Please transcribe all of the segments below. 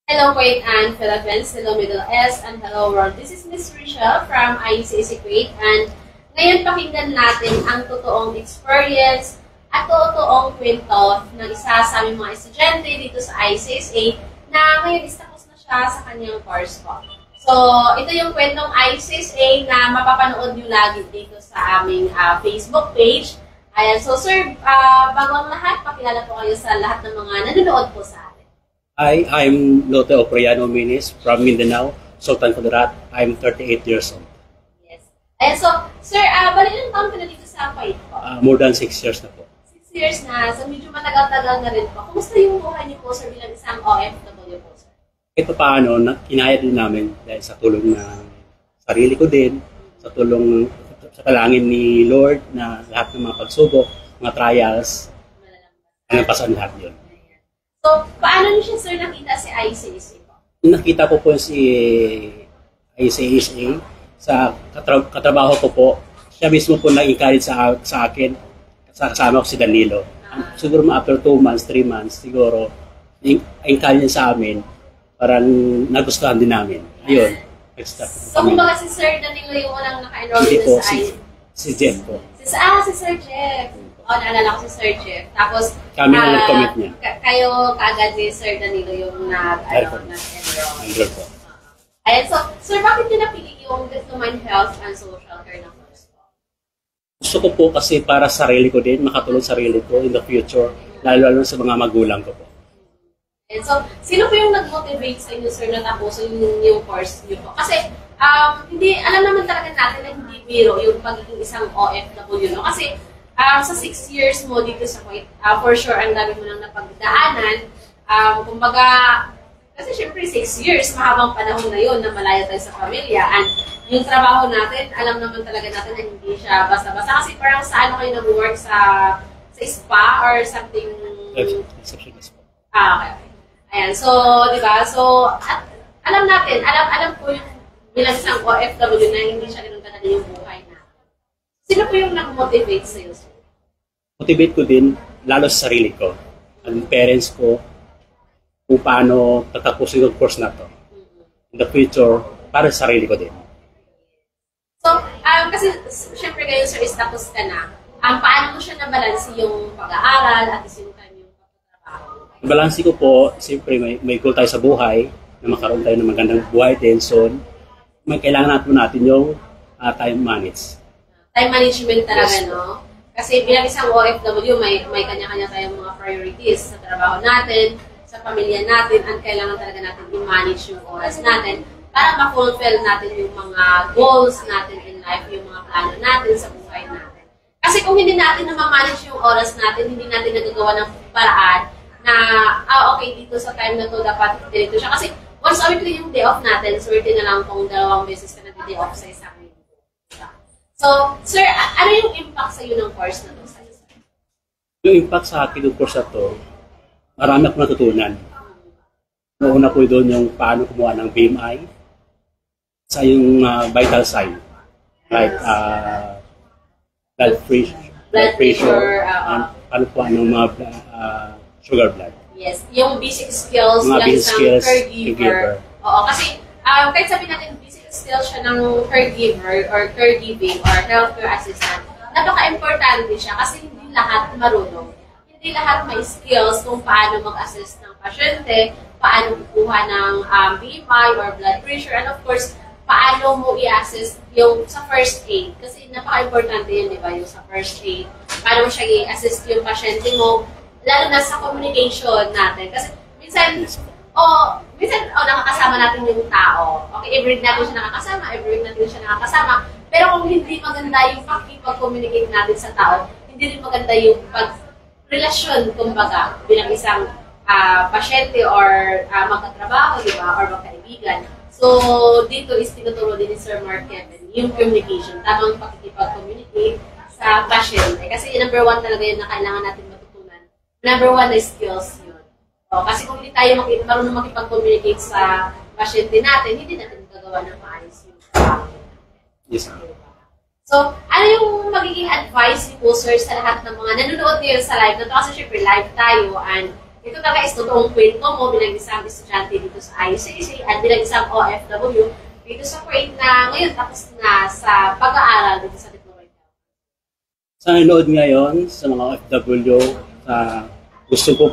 Hello, Kuwait and Philippines. Hello, Middle East, and hello, world. This is Miss Rachel from ICAC Kuwait, and ngayon pakinggan natin ang totoong experience at totoong kwento ng isa sa aming mga estudyante dito sa ICSA na ngayon is tapos na siya sa kanyang course po. So, ito yung kwentong ICSA na mapapanood nyo lagi dito sa aming Facebook page. Ayan, so sir, bago ang lahat, pakilala po kayo sa lahat ng mga nanonood po sa atin. Hi, I'm Lote Opriano Minis from Mindanao, Sultan Kudarat. I'm 38 years old. Yes. Ayan, so sir, bali ilang taon ka na dito sa Kuwait po? More than 6 years na po. 6 years na, so medyo matagal-tagal na rin po. Kumusta yung buhay niyo po, sir, bilang isang OFW po, sir? Ito paano, kinaya din namin dahil sa tulong ng sarili ko din, sa tulong sa talangin ni Lord na lahat ng mga pagsubok, mga trials, nalampasan lahat yun. So, paano niyo siya, sir, nakita si ICAC po? Nakita ko po si ICAC sa katrabaho ko po. Siya mismo po nag-encourage sa akin, kasama ko si Danilo. Siguro after 2 months, 3 months, siguro, encourage niya sa amin, parang nagustuhan din namin. Ayun. So, kumbaga si Sir Danilo yung unang naka-enroll dito sa ICAC? Si Jeff po. Si Sir Jeff. Naalala ko si Sir Jeff. Tapos, kami na nag-comment niya. Kayo kaagad ni Sir Danilo yung nag-enroll. Po. Ayan, so, sir, bakit niyo napili yung Human Health and Social Care na course po? Gusto ko po kasi para sa sarili ko din, makatulong sarili ko in the future, lalo sa mga magulang ko po. And so, sino po yung nag-motivate sa inyo, sir, na tapusin yung course niyo po? Kasi, hindi, alam naman talaga natin na hindi biro yung pagiging isang OFW, no? Kasi, sa 6 years mo dito sa Kuwait, for sure, ang dami mo nang napagdaanan. Kumbaga, kasi syempre 6 years, mahabang panahon na yun na malayo tayo sa pamilya. And yung trabaho natin, alam naman talaga natin na hindi siya basta-basta. Kasi parang sa ano kayo nag-work sa spa or something? Okay. Ayan, so, di ba? So, alam natin, alam ko yung bilang isang OFW na hindi siya ganun kadali yung buhay na. Sino po yung nag-motivate sa'yo? Motivate ko din, lalo sa sarili ko, ang parents ko, kung paano tatapusin yung course na to. In the future, para sa sarili ko din. So, kasi syempre kayo, sir, is tapos ka na. Paano mo siya nabalansi yung pag-aaral at the same time yung pagtatrabaho? Balansi ko po, siyempre may goal tayo sa buhay, na makaroon tayo ng magandang buhay din. So, may kailangan natin yung time manage. Time management talaga, yes, no? Kasi bilang isang OFW, may kanya-kanya tayong mga priorities sa trabaho natin, sa pamilya natin, at kailangan talaga natin i-manage yung oras natin para ma-fulfill natin yung mga goals natin in life, yung mga plano natin sa buhay natin. Kasi kung hindi natin na-manage yung oras natin, hindi natin nagagawa ng paraan na, okay, dito sa time na to dapat dito siya. Kasi once a week yung day off natin, swerte na lang kung 2 beses ka nag-day off sa isang linggo. So, sir, ano yung impact sa iyo ng course na to? Yung impact sa akin ng course na to, marami akong natutunan. Una po doon yung paano kumuha ng BMI, sa yung vital sign, like blood pressure, and ano po anong mga sugar blood. Yes, yung basic skills mga lang basic isang skills, caregiver. Oo, kasi kahit sabihin natin basic skills siya ng caregiver or caregiving or healthcare assistant, napaka-importante siya kasi hindi lahat marunong. Hindi lahat may skills kung paano mag-assist ng pasyente, paano kukuha ng BMI or blood pressure, and of course, paano mo i-assist yung sa first aid. Kasi napaka-importante yun, di ba, yung sa first aid. Paano mo siya i-assist yung pasyente mo, lalo na sa communication natin. Kasi minsan, nakakasama natin yung tao. Okay, every week natin siya nakakasama, pero kung hindi maganda yung pakipag-communicate natin sa tao, hindi rin maganda yung pag-relasyon, kumbaga, bilang isang pasyente or magkatrabaho, di ba, or magkaibigan. So, dito is tinuturo din ni Sir Mark Kevin, yung communication, tamang pakikipag-communicate sa pasyente. Kasi number 1 talaga yun na kailangan natin matutunan. Number 1 na skills yun. Kasi kung hindi tayo marunong makipag-communicate sa pasyente natin, hindi natin magagawa ng maayos yung trabaho. Yes. So, ano yung magiging advice ni po, sir, sa lahat ng mga nanonood ngayon sa live na to? Kasi syempre live tayo and ito talaga is totoong kwento mo bilang isang estudyante dito sa ICAC at bilang isang OFW dito sa Kuwait na ngayon tapos na sa pag-aaral dito sa Diploma. Sa nanood ngayon sa mga OFW gusto po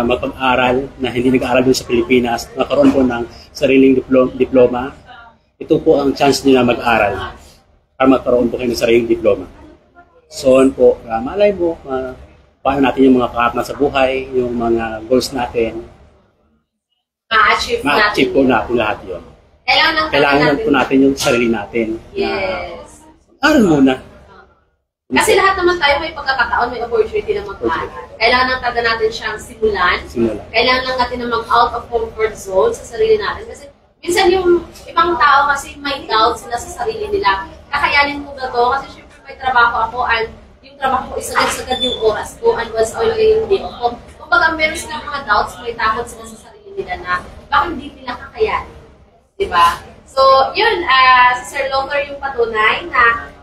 magpag-aral na hindi nag-aaral dito sa Pilipinas, magkaroon po ng sariling diploma, ito po ang chance nila mag-aral para magkaroon po kayo ng sariling diploma. So, po, malay mo, paano natin yung mga kaharap sa buhay, yung mga goals natin, ma-achieve po natin lahat yun. Kailangan po natin yung sarili natin. Yes. Aral muna. Kasi lahat naman tayo may pagkakataon, may opportunity na mag-aaral. Kailangan lang taga natin siyang simulan. Kailangan lang natin na mag-out of comfort zone sa sarili natin. Kasi minsan yung ibang tao kasi may doubt sila sa sarili nila. Kakayanin ko ba to? Kasi syempre may trabaho ako and yung trabaho ko isagad-sagad yung oras ko and once all yung day ko. Kumbaga meron silang mga doubts, may takot sila sa sarili nila na bakit hindi nila kakayanin. Diba? So, yun, si Sir Lothar yung patunay na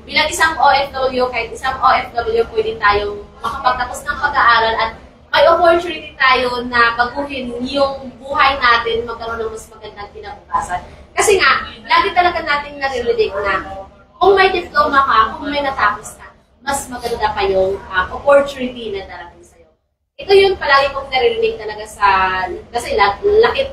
bilang isang OFW, kahit isang OFW, pwede tayong makapagtapos ng pag-aaral at may opportunity tayo na baguhin yung buhay natin, magkaroon ng mas magandang kinabukasan. Kasi nga, lagi talaga natin nare-relate na kung may diploma ka, kung may natapos ka, mas maganda pa yung opportunity na darating sa'yo. Ito yung palagi kong nare-relate talaga kasi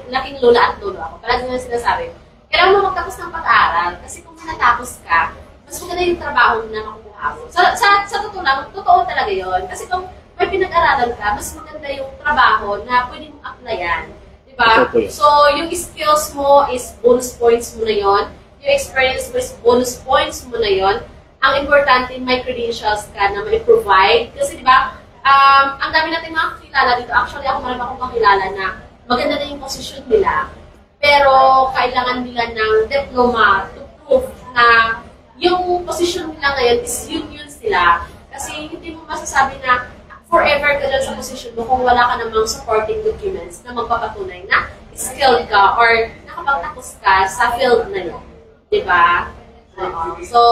laking lola at lolo ako. Palagi nga sinasabi, kailangan mo magtapos ng pag-aaral kasi kung may natapos ka, mas maganda yung trabaho na makukuha mo. Sa totoo lang, totoo talaga yun. Kasi kung may pinag-aralan ka, mas maganda yung trabaho na pwede mong applyan. Diba? So, yung skills mo is bonus points mo na yun. Yung experience mo is bonus points mo na yun. Ang importante, may credentials ka na may provide. Kasi diba, ang dami natin mga kakilala dito. Actually, ako marami akong kakilala na maganda na yung position nila. Pero, kailangan nila ng diploma to prove na yung position nila ngayon is yun sila. Kasi hindi mo masasabi na forever ka dyan sa position mo kung wala ka namang supporting documents na magpapatunay na skilled ka or nakapagtapos ka sa field na yun. Diba? So,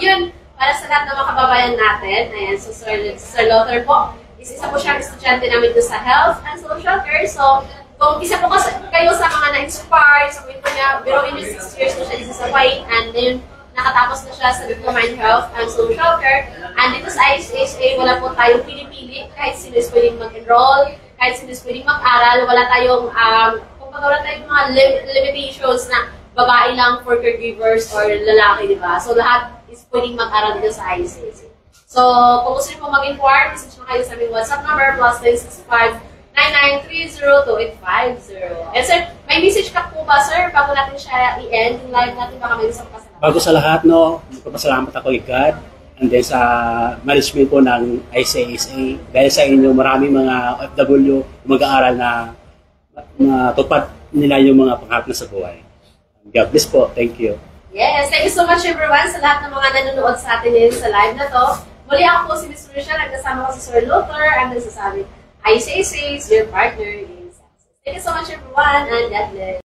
yun. Para sa lahat ng mga kababayan natin, ayan, so Sir Lothar po, isa po siyang estudyante namin doon sa Health and Social Care. So, kung isa po kayo sa mga na-inspired sa kwento niya, biruin niyo 6 years na siya isa sa Kuwait and then nakatapos na siya sa Diploma in Health and Social Care. And dito sa ICAC, wala po tayong pinipili. Kahit sino is pwedeng mag-enroll, kahit sino is pwedeng mag-aral. Wala tayong, wala tayong mga limitations na babae lang for caregivers or lalaki, di ba? So, lahat is pwedeng mag-aral dito sa ICAC. So, kung gusto niyo po mag-inquire, message na kayo sa aming WhatsApp number, +965 99302850. And sir, may message ka po ba, sir, bago natin siya i-end yung live natin, baka may isang pasalamat? Bago sa lahat, magpapasalamat ako kay God and then sa management po ng ICASA. Dahil sa inyo, maraming mga OFW mag-aaral na tupad nila yung mga pangarap na sa buhay. God bless po. Thank you. Yes, thank you so much everyone sa lahat ng mga nanonood sa atin ngayon sa live na to. Muli ako po si Ms. Lucia, nagkasama ko si Sir Lothar, ang nagsasabi, ICAC is your partner in success. Thank you so much everyone and God bless.